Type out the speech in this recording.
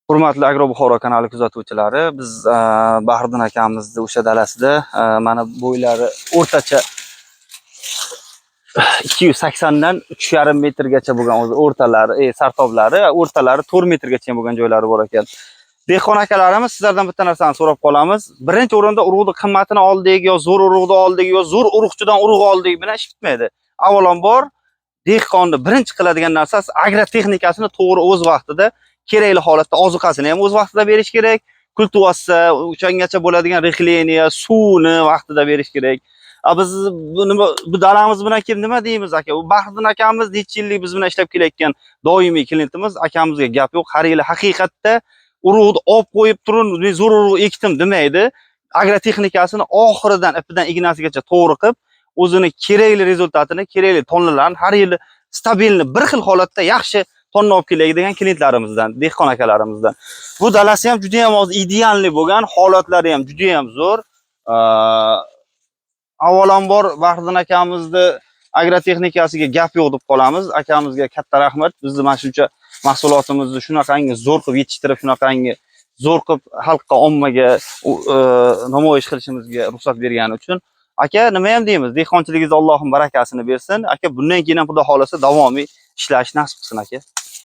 Hurmatli Agro Buxoro kanali kuzatuvchilari, biz Bahriddin akamizni o'sha dalasida mana bo'ylari o'rtacha 280 dan 3,5 metrgacha bo'lgan o'zi o'rtalari, sartoblari, o'rtalari 4 metrgacha bo'lgan joylari bor ekan. Dehqon akalarimiz, sizlardan bitta narsani so'rab qolamiz. Birinchi o'rinda urug'ni qimmatini oldik yo zo'r urug'ni oldik yo zo'r urug'chidan urug' oldik bilan ish bitmaydi. Avvalambor dehqonni birinchi qiladigan narsasi agrotexnikasini to'g'ri o'z vaqtida, kerakli holatda ozuqasini ham o'z vaqtida berish kerak. Kultivasiya, o'shangacha bo'ladigan rixleniya, suvni vaqtida berish kerak. Biz bu dalamiz bilan kim nima deymiz aka? U Bahriddin akamiz necha yillik biz bilan ishlab kelayotgan doimiy klientimiz, akamizga gap yo'q. Har yili haqiqatda urug'ni olib qo'yib turun, zo'r urug' ekdim demaydi. Agrotexnikasini oxiridan ipidan ignasigacha to'g'ri qilib, o'zini kerakli rezultatini, kerakli tonnalarni har yili stabilni bir xil holatda yaxshi tonna olib keladigan klientlarimizdan, dehqon akalarimizdan. Bu dalasi ham juda ham idealli bo'lgan, holatlari ham juda ham zo'r. Avvalambor Bahriddin akamizni agrotexnikasiga gap yo'q deb qolamiz. Akamizga katta rahmat. Bizni mana shuncha mahsulotimizni shunaqangi zo'r qilib yetishtirib, shunaqangi zo'r qilib xalqqa, ommaga namoyish qilishimizga ruxsat bergani uchun. Aka, nima ham deymiz? Dehqonchiligingizga Allohim barakasini bersin. Aka, bundan keyin ham xudo xolasa davomiy ishlash nasib qilsin aka.